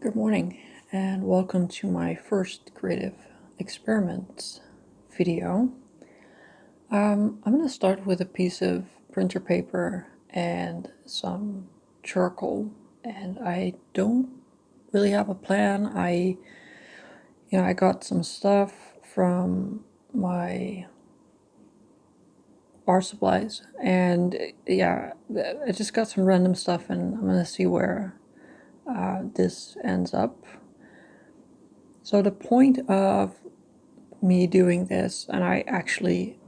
Good morning and welcome to my first creative experiments video. I'm going to start with a piece of printer paper and some charcoal, and I don't really have a plan. I got some stuff from my art supplies, and yeah, I just got some random stuff, and I'm going to see where this ends up. So the point of me doing this, and I actually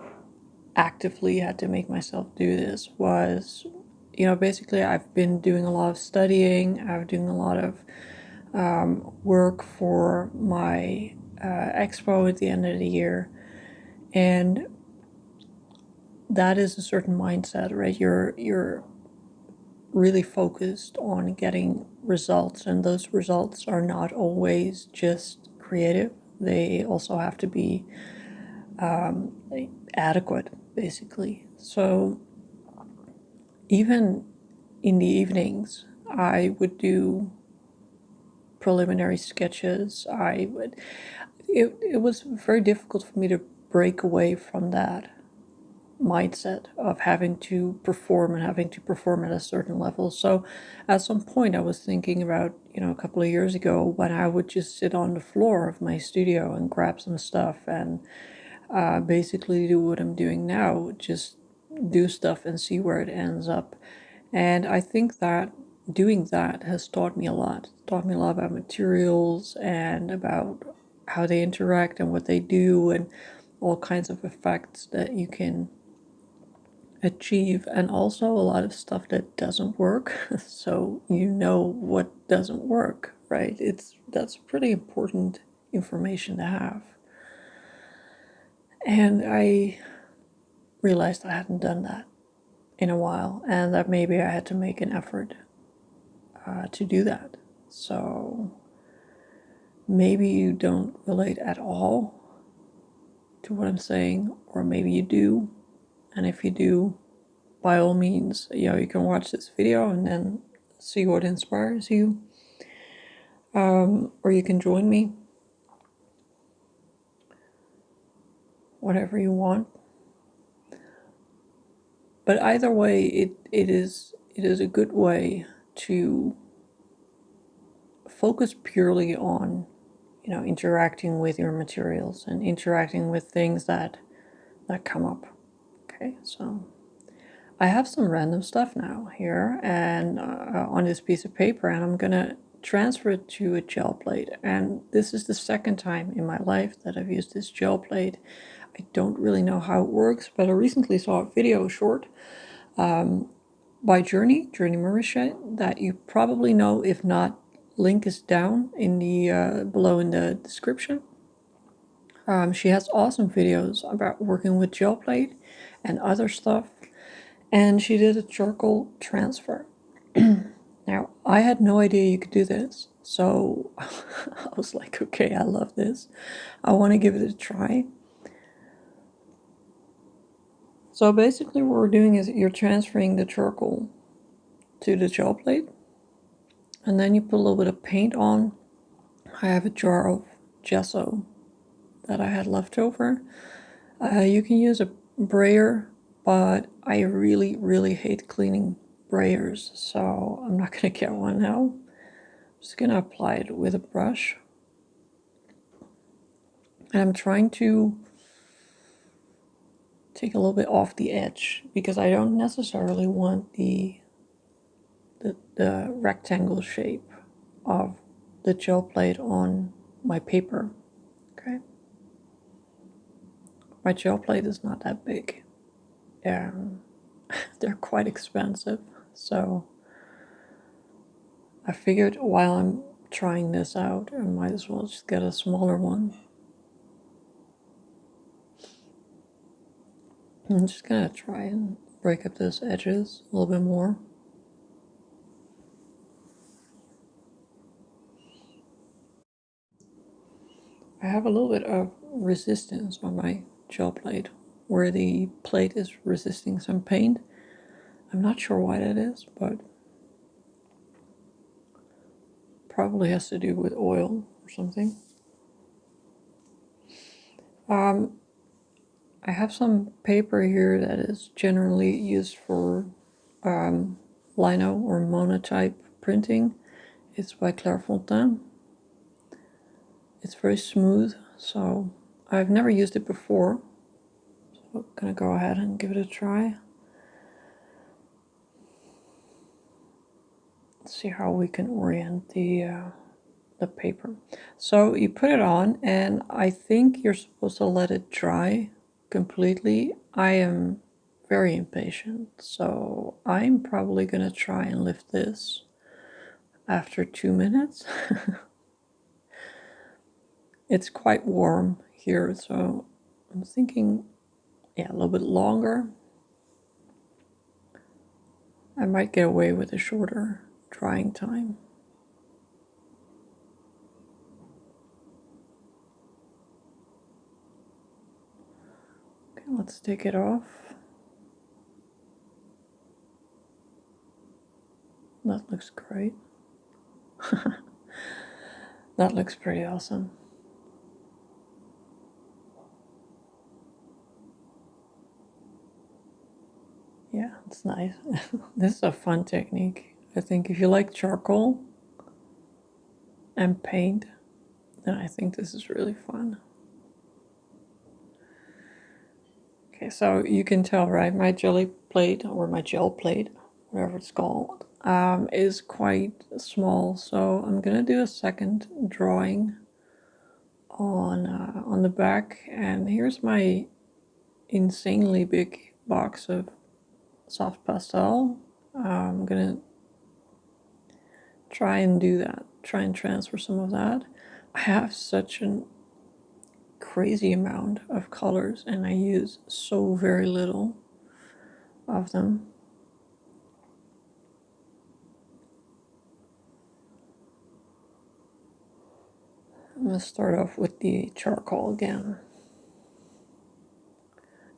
actively had to make myself do this, was, basically I've been doing a lot of studying, I've doing a lot of work for my expo at the end of the year, and that is a certain mindset, right? You're really focused on getting results, and those results are not always just creative. They also have to be adequate, basically. So even in the evenings, I would do preliminary sketches. It was very difficult for me to break away from that mindset of having to perform and having to perform at a certain level. So at some point I was thinking about, a couple of years ago, when I would just sit on the floor of my studio and grab some stuff and basically do what I'm doing now, just do stuff and see where it ends up. And I think that doing that has taught me a lot. Taught me a lot about materials and about how they interact and what they do and all kinds of effects that you can achieve, and also a lot of stuff that doesn't work. So you know what doesn't work, right? That's pretty important information to have. And I realized I hadn't done that in a while, and that maybe I had to make an effort to do that. So maybe you don't relate at all to what I'm saying, or maybe you do. And if you do, by all means, you can watch this video and then see what inspires you. Or you can join me, whatever you want. But either way, it is a good way to focus purely on, interacting with your materials and interacting with things that come up. Okay, so I have some random stuff now here and on this piece of paper, and I'm gonna transfer it to a gel plate. And this is the second time in my life that I've used this gel plate. I don't really know how it works, but I recently saw a video short by Jerney Marisha, that you probably know. If not, link is down in the below in the description. She has awesome videos about working with gel plate and other stuff, and she did a charcoal transfer. Now, I had no idea you could do this, so I was like, okay, I love this. I want to give it a try. So basically what we're doing is you're transferring the charcoal to the gel plate, and then you put a little bit of paint on. I have a jar of gesso that I had left over. You can use a brayer, but I really, really hate cleaning brayers, so I'm not going to get one now. I'm just going to apply it with a brush. And I'm trying to take a little bit off the edge, because I don't necessarily want the rectangle shape of the gel plate on my paper. Okay, my gel plate is not that big. They're quite expensive, so I figured while I'm trying this out, I might as well just get a smaller one. I'm just gonna try and break up those edges a little bit more. I have a little bit of resistance on my gel plate, where the plate is resisting some paint. I'm not sure why that is, but probably has to do with oil or something. I have some paper here that is generally used for lino or monotype printing. It's by Clairefontaine. It's very smooth, so I've never used it before. So I'm gonna go ahead and give it a try. Let's see how we can orient the paper. So you put it on, and I think you're supposed to let it dry completely. I am very impatient, so I'm probably gonna try and lift this after 2 minutes. It's quite warm here, so I'm thinking, yeah, a little bit longer. I might get away with a shorter drying time. Okay, let's take it off. That looks great. That looks pretty awesome. Yeah, it's nice. This is a fun technique. I think if you like charcoal and paint, then I think this is really fun. Okay, so you can tell, right? My jelly plate, or my gel plate, whatever it's called, is quite small. So I'm gonna do a second drawing on the back, and here's my insanely big box of soft pastel. I'm gonna try and do that, try and transfer some of that. I have such a crazy amount of colors, and I use so very little of them. I'm gonna start off with the charcoal again.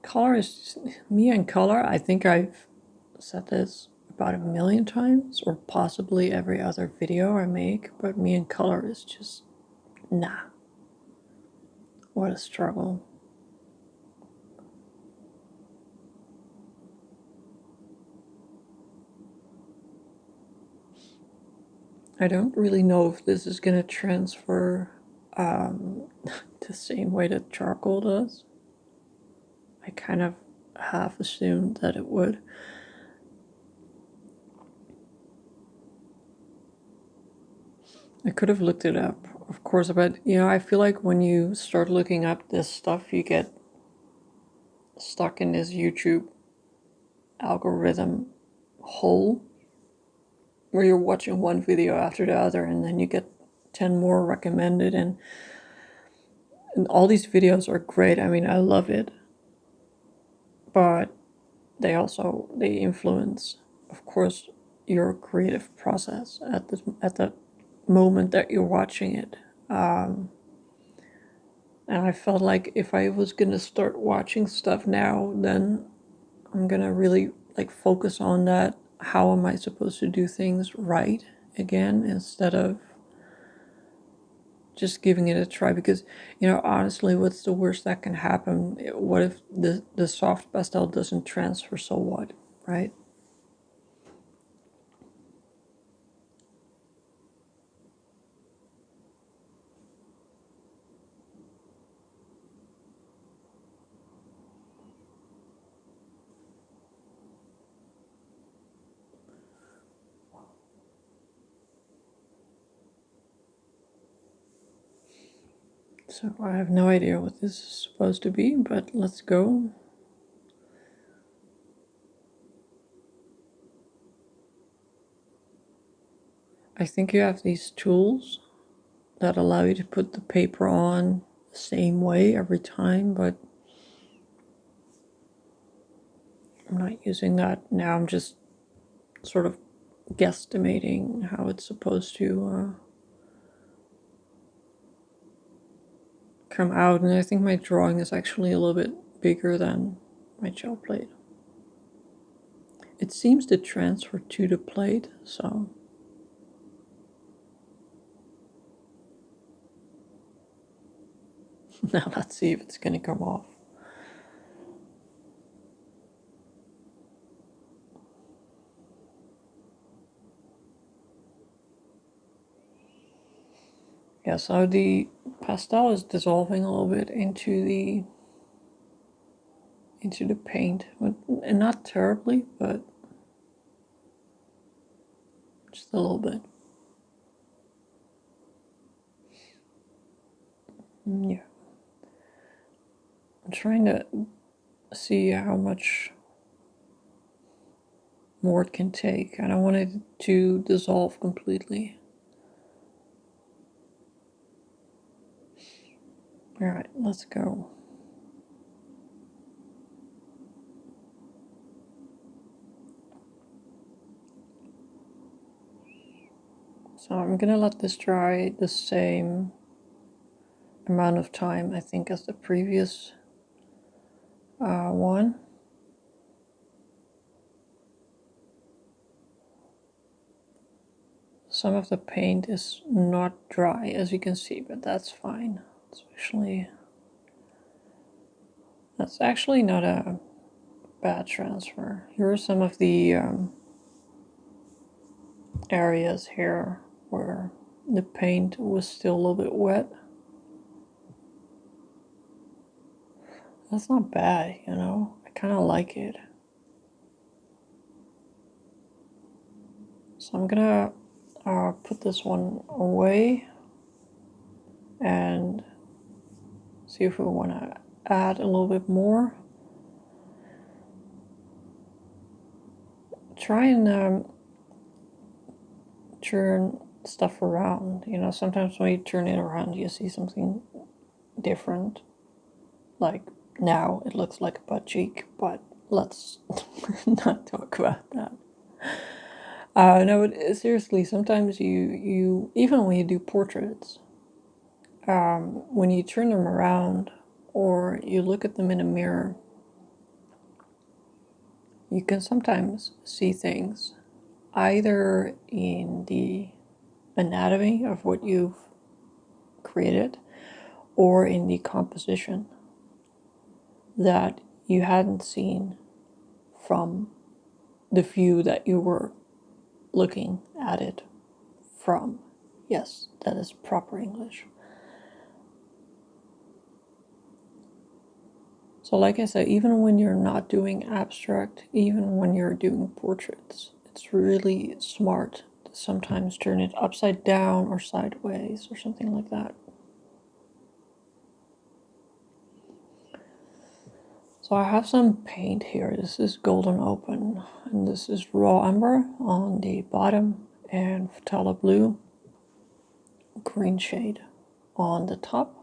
Color is me and color. I think I've said this about 1,000,000 times, or possibly every other video I make, but me and color is just, nah. What a struggle. I don't really know if this is gonna transfer the same way that charcoal does. I kind of half assumed that it would. I could have looked it up, of course, but I feel like when you start looking up this stuff, you get stuck in this YouTube algorithm hole where you're watching one video after the other, and then you get 10 more recommended, and all these videos are great. I mean, I love it, but they influence, of course, your creative process at the moment that you're watching it. And I felt like if I was gonna start watching stuff now, then I'm gonna really focus on that. How am I supposed to do things right again, instead of just giving it a try? Because honestly, what's the worst that can happen? What if the soft pastel doesn't transfer? So what, right? So I have no idea what this is supposed to be, but let's go. I think you have these tools that allow you to put the paper on the same way every time, but I'm not using that now. I'm just sort of guesstimating how it's supposed to come out, and I think my drawing is actually a little bit bigger than my gel plate. It seems to transfer to the plate, so Now let's see if it's going to come off. Yeah, so the pastel is dissolving a little bit into the paint, and not terribly, but just a little bit. Yeah. I'm trying to see how much more it can take. I don't want it to dissolve completely. Alright, let's go. So I'm gonna let this dry the same amount of time, I think, as the previous one. Some of the paint is not dry, as you can see, but that's fine. That's actually not a bad transfer. Here are some of the areas here where the paint was still a little bit wet. That's not bad, you know. I kind of like it. So I'm gonna put this one away and see if we want to add a little bit more. Try and turn stuff around. You know, sometimes when you turn it around, you see something different. Like now, it looks like a butt cheek, but let's not talk about that. No, but seriously, sometimes you even when you do portraits, when you turn them around or you look at them in a mirror, you can sometimes see things either in the anatomy of what you've created or in the composition that you hadn't seen from the view that you were looking at it from. Yes, that is proper English. So like I said, even when you're not doing abstract, even when you're doing portraits, it's really smart to sometimes turn it upside down or sideways or something like that. So I have some paint here. This is Golden Open, and this is raw umber on the bottom and Phthalo blue green shade on the top.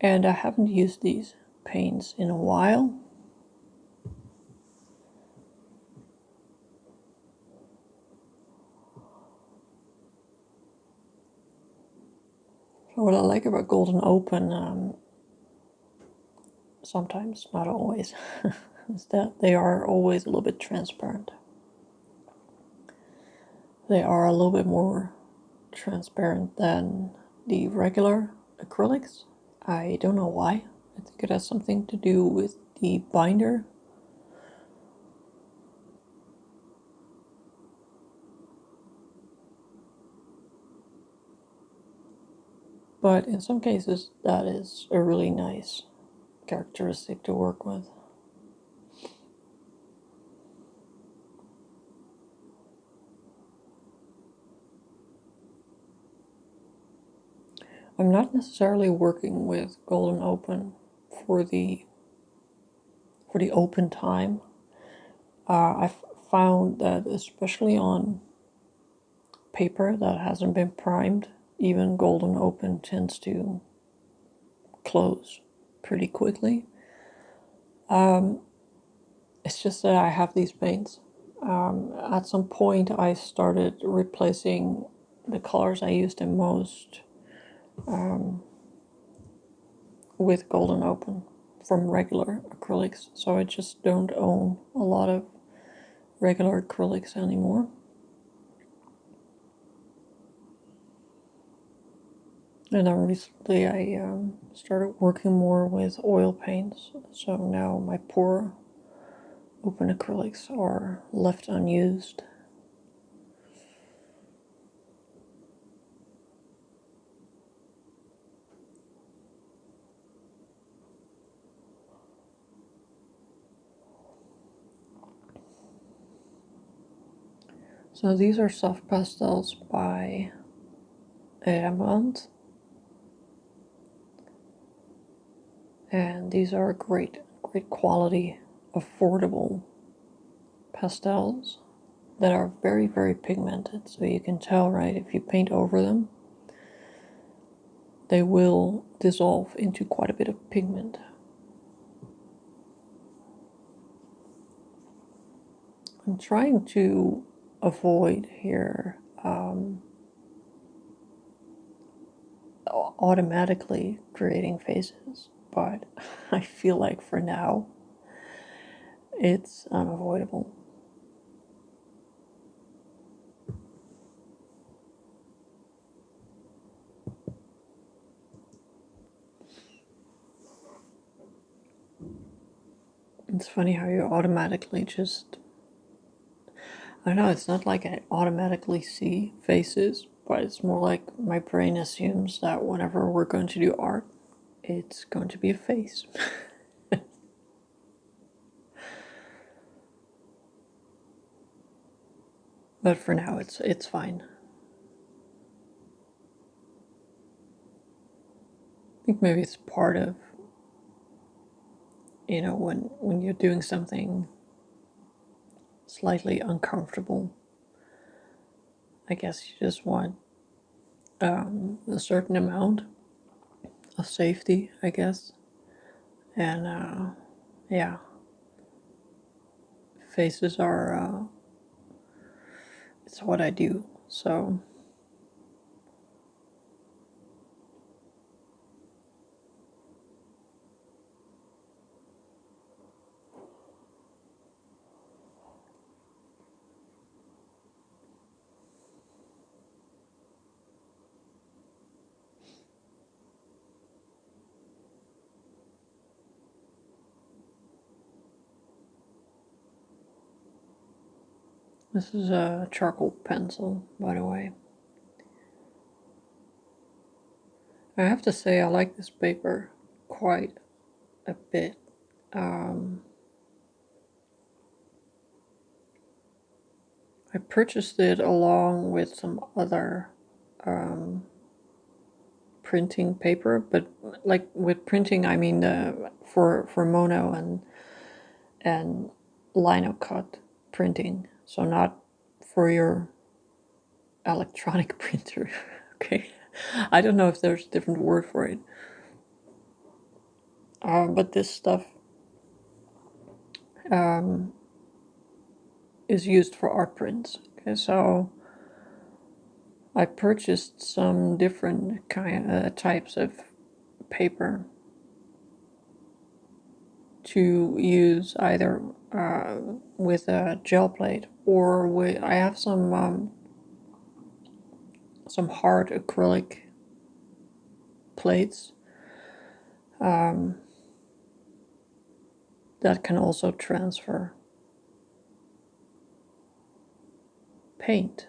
And I haven't used these paints in a while. So what I like about Golden Open, sometimes, not always, is that they are always a little bit transparent. They are a little bit more transparent than the regular acrylics. I don't know why. I think it has something to do with the binder. But in some cases, that is a really nice characteristic to work with. I'm not necessarily working with Golden Open for the open time. I've found that especially on paper that hasn't been primed, even Golden Open tends to close pretty quickly. It's just that I have these paints. At some point I started replacing the colors I used in most with Golden Open from regular acrylics, so I just don't own a lot of regular acrylics anymore. And then recently I started working more with oil paints, so now my poor open acrylics are left unused. So these are soft pastels by Rembrandt, and these are great quality, affordable pastels that are very pigmented. So you can tell, right, if you paint over them, they will dissolve into quite a bit of pigment. I'm trying to avoid here automatically creating faces, but I feel like for now it's unavoidable. It's funny how you automatically just, I don't know, it's not like I automatically see faces, but it's more like my brain assumes that whenever we're going to do art, it's going to be a face. But for now, it's fine. I think maybe it's part of, you know, when you're doing something slightly uncomfortable, I guess you just want a certain amount of safety, I guess. And yeah, faces are it's what I do. So this is a charcoal pencil, by the way. I have to say I like this paper quite a bit. I purchased it along with some other printing paper, but like with printing I mean for mono and lino cut printing, so not for your electronic printer. Okay, I don't know if there's a different word for it, but this stuff is used for art prints. Okay, so I purchased some different types of paper to use either with a gel plate or with, I have some hard acrylic plates that can also transfer paint.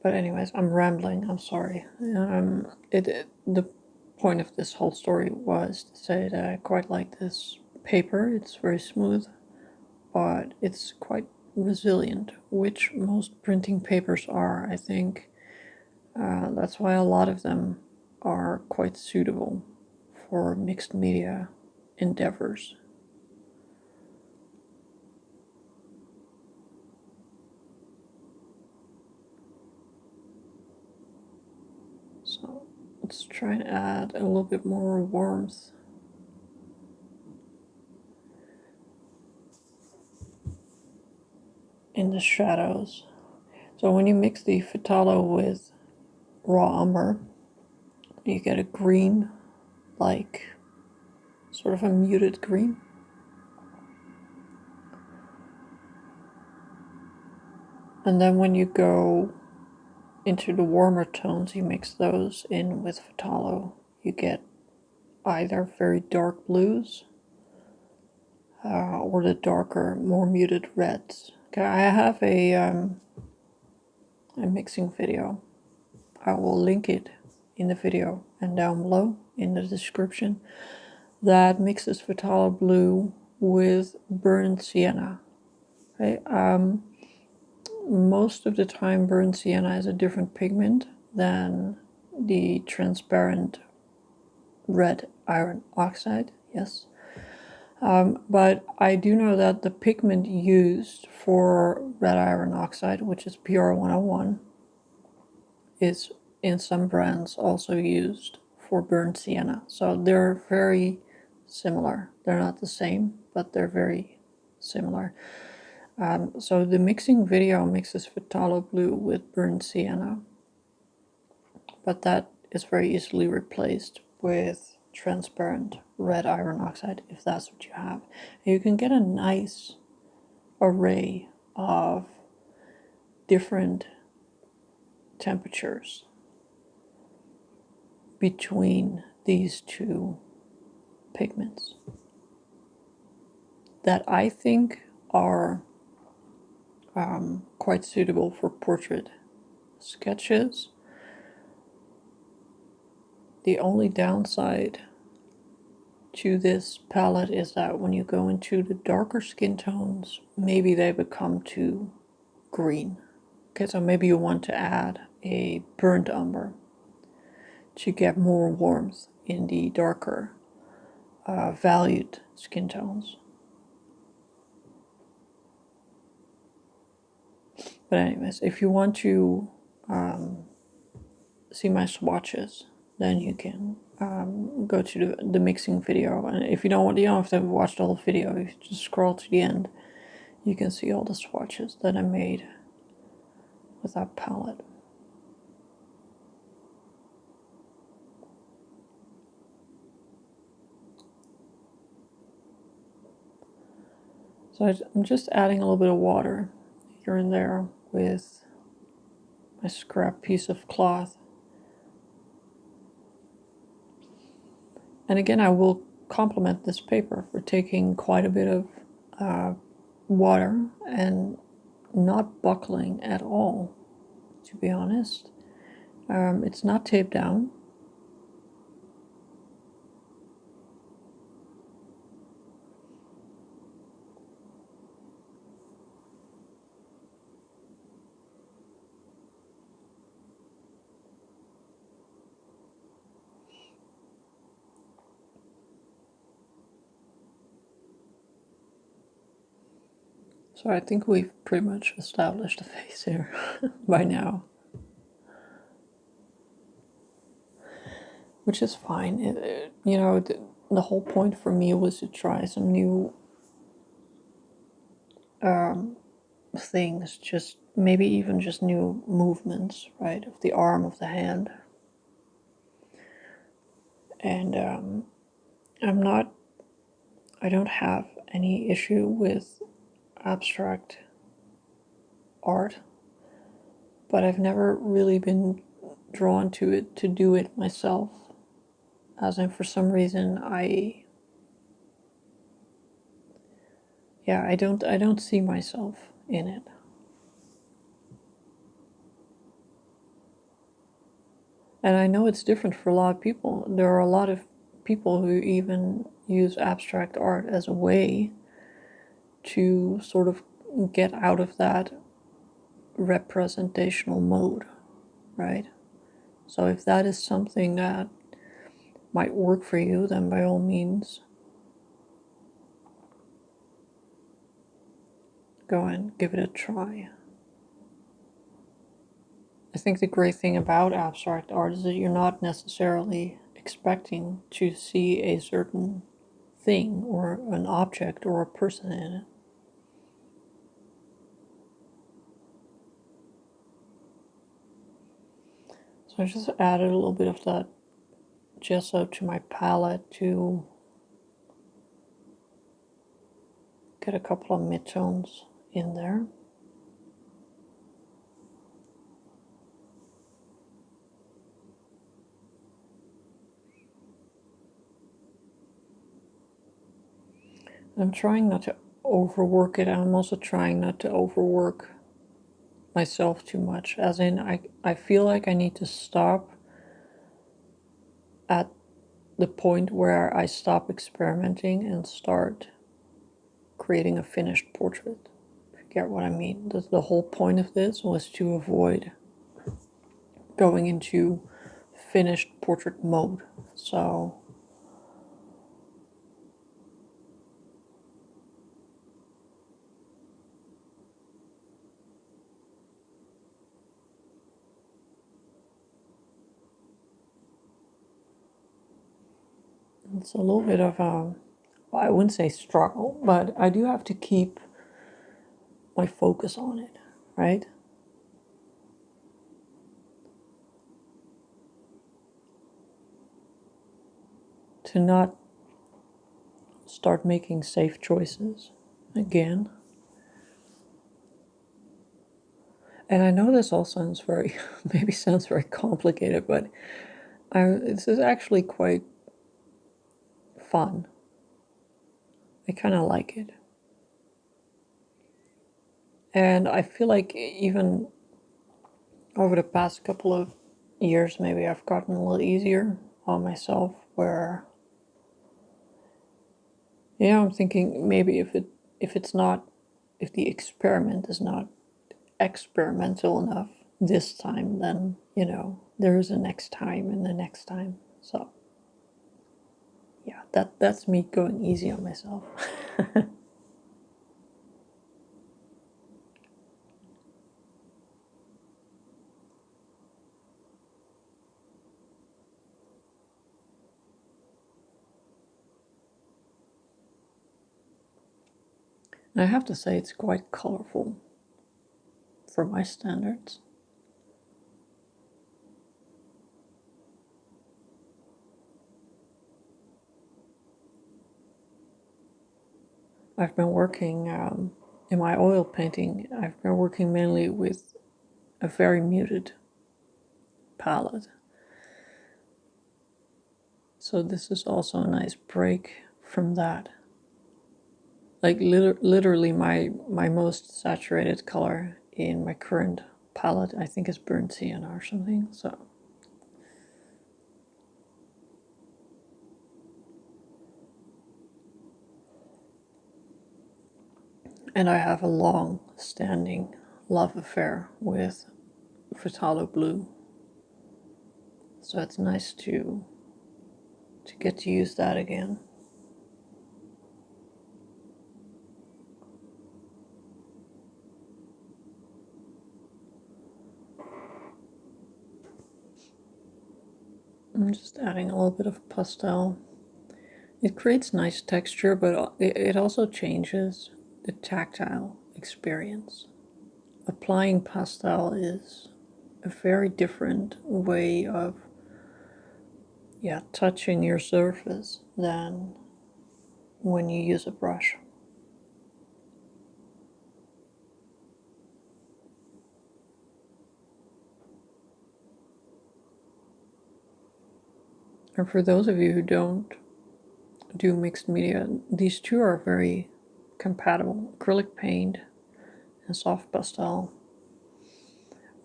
But anyways, I'm rambling. I'm sorry. The point of this whole story was to say that I quite like this paper. It's very smooth, but it's quite resilient, which most printing papers are, I think. That's why a lot of them are quite suitable for mixed media endeavors. So let's try and add a little bit more warmth. In the shadows. So when you mix the Phthalo with raw umber, you get a green like sort of a muted green. And then when you go into the warmer tones, you mix those in with Phthalo, you get either very dark blues or the darker, more muted reds. Okay, I have a mixing video. I will link it in the video and down below in the description. That mixes Phthalo blue with burnt sienna. Okay? Most of the time, burnt sienna is a different pigment than the transparent red iron oxide. Yes. But I do know that the pigment used for red iron oxide, which is PR101, is in some brands also used for burnt sienna. So they're very similar. They're not the same, but they're very similar. So the mixing video mixes Phthalo blue with burnt sienna, but that is very easily replaced with transparent red iron oxide if that's what you have. And you can get a nice array of different temperatures between these two pigments that I think are quite suitable for portrait sketches. The only downside to this palette is that when you go into the darker skin tones, maybe they become too green. Okay, so maybe you want to add a burnt umber to get more warmth in the darker valued skin tones. But anyways, if you want to see my swatches, then you can go to the mixing video. And if you don't have to watch the whole video, you just scroll to the end. You can see all the swatches that I made with that palette. So I'm just adding a little bit of water here and there with my scrap piece of cloth. And again, I will compliment this paper for taking quite a bit of water and not buckling at all, to be honest. It's not taped down. So I think we've pretty much established the face here by now, which is fine. You know, the whole point for me was to try some new things, just maybe even just new movements, right, of the arm, of the hand. And I don't have any issue with abstract art, but I've never really been drawn to it to do it myself, as in for some reason I don't see myself in it. And I know it's different for a lot of people. There are a lot of people who even use abstract art as a way to sort of get out of that representational mode, right? So if that is something that might work for you, then by all means, go and give it a try. I think the great thing about abstract art is that you're not necessarily expecting to see a certain thing or an object or a person in it. So I just added a little bit of that gesso to my palette to get a couple of midtones in there. I'm trying not to overwork it. I'm also trying not to overwork myself too much. As in, I feel like I need to stop at the point where I stop experimenting and start creating a finished portrait. If you get what I mean. The whole point of this was to avoid going into finished portrait mode. So it's a little bit of a, well, I wouldn't say struggle, but I do have to keep my focus on it, right? To not start making safe choices again. And I know this all sounds very, maybe sounds very complicated, but this is actually quite fun. I kind of like it. And I feel like even over the past couple of years, maybe I've gotten a little easier on myself where, yeah, I'm thinking maybe if it's not, if the experiment is not experimental enough this time, then, you know, there is a next time and the next time. So yeah, that's me going easy on myself. And I have to say it's quite colorful for my standards. I've been working in my oil painting, I've been working mainly with a very muted palette. So this is also a nice break from that. Like literally my most saturated color in my current palette, I think, is burnt sienna or something. So and I have a long standing love affair with Phthalo blue. So it's nice to get to use that again. I'm just adding a little bit of pastel. It creates nice texture, but it also changes the tactile experience. Applying pastel is a very different way of, yeah, touching your surface than when you use a brush. And for those of you who don't do mixed media, these two are very compatible. Acrylic paint and soft pastel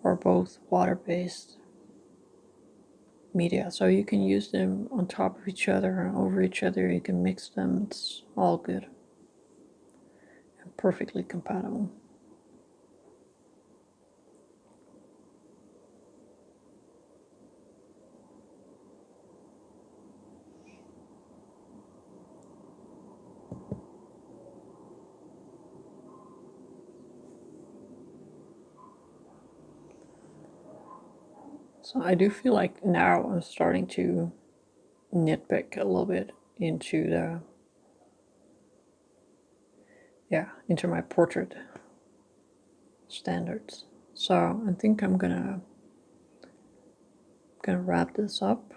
are both water-based media, so you can use them on top of each other and over each other. You can mix them. It's all good and perfectly compatible. So I do feel like now I'm starting to nitpick a little bit into the, yeah, into my portrait standards. So I think I'm gonna wrap this up.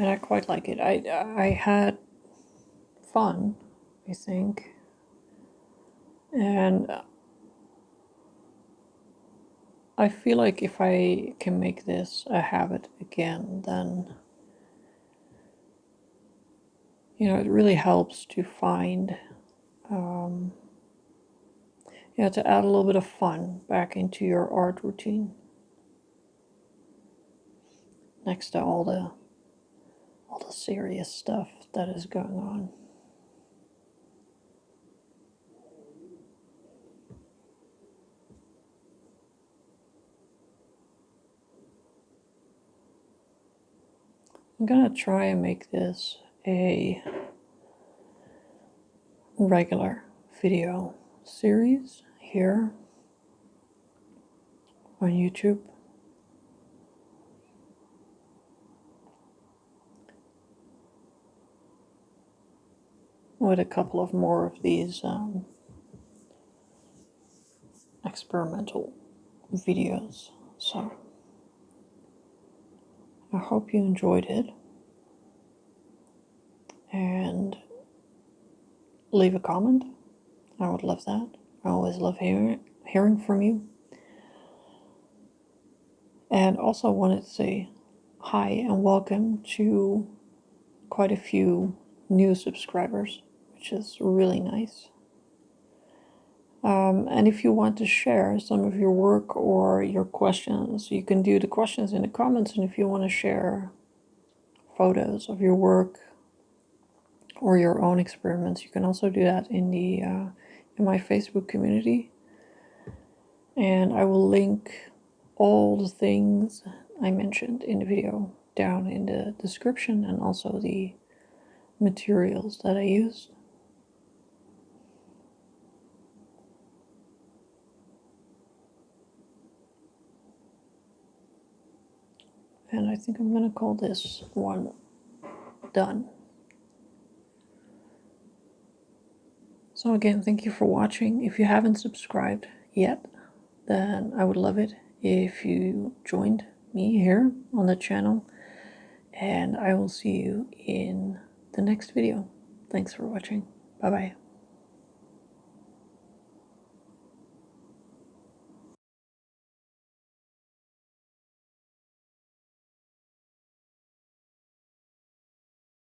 and I quite like it. I had fun, I think, and I feel like if I can make this a habit again, then it really helps to find, to add a little bit of fun back into your art routine next to all the serious stuff that is going on. I'm gonna try and make this a regular video series here on YouTube. With a couple of more of these experimental videos. So I hope you enjoyed it, and leave a comment. I would love that. I always love hearing from you. And also wanted to say hi and welcome to quite a few new subscribers, which is really nice. And if you want to share some of your work or your questions, you can do the questions in the comments. And if you want to share photos of your work or your own experiments, you can also do that in the in my Facebook community. And I will link all the things I mentioned in the video down in the description, and also the materials that I used. And I think I'm going to call this one done. So again, thank you for watching. If you haven't subscribed yet, then I would love it if you joined me here on the channel. And I will see you in the next video. Thanks for watching. Bye bye.